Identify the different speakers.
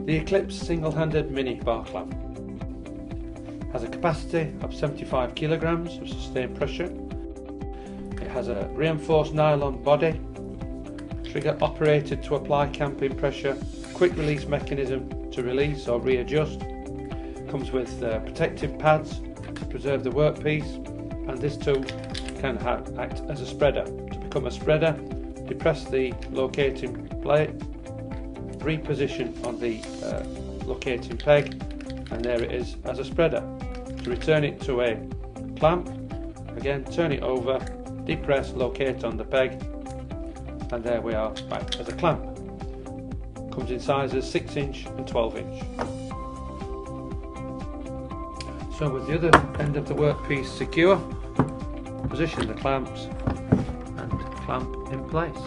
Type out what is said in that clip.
Speaker 1: The Eclipse single-handed mini bar clamp has a capacity of 75 kilograms of sustained pressure. It has a reinforced nylon body, trigger operated to apply clamping pressure, quick release mechanism to release or readjust. Comes with protective pads to preserve the workpiece, and this tool can act as a spreader. To become a spreader, depress the locating plate, reposition on the locating peg, and there it is as a spreader. To return it to a clamp, again turn it over, depress, locate on the peg, and there we are back as a clamp. Comes in sizes 6-inch and 12-inch. So with the other end of the workpiece secure, position the clamps and clamp in place.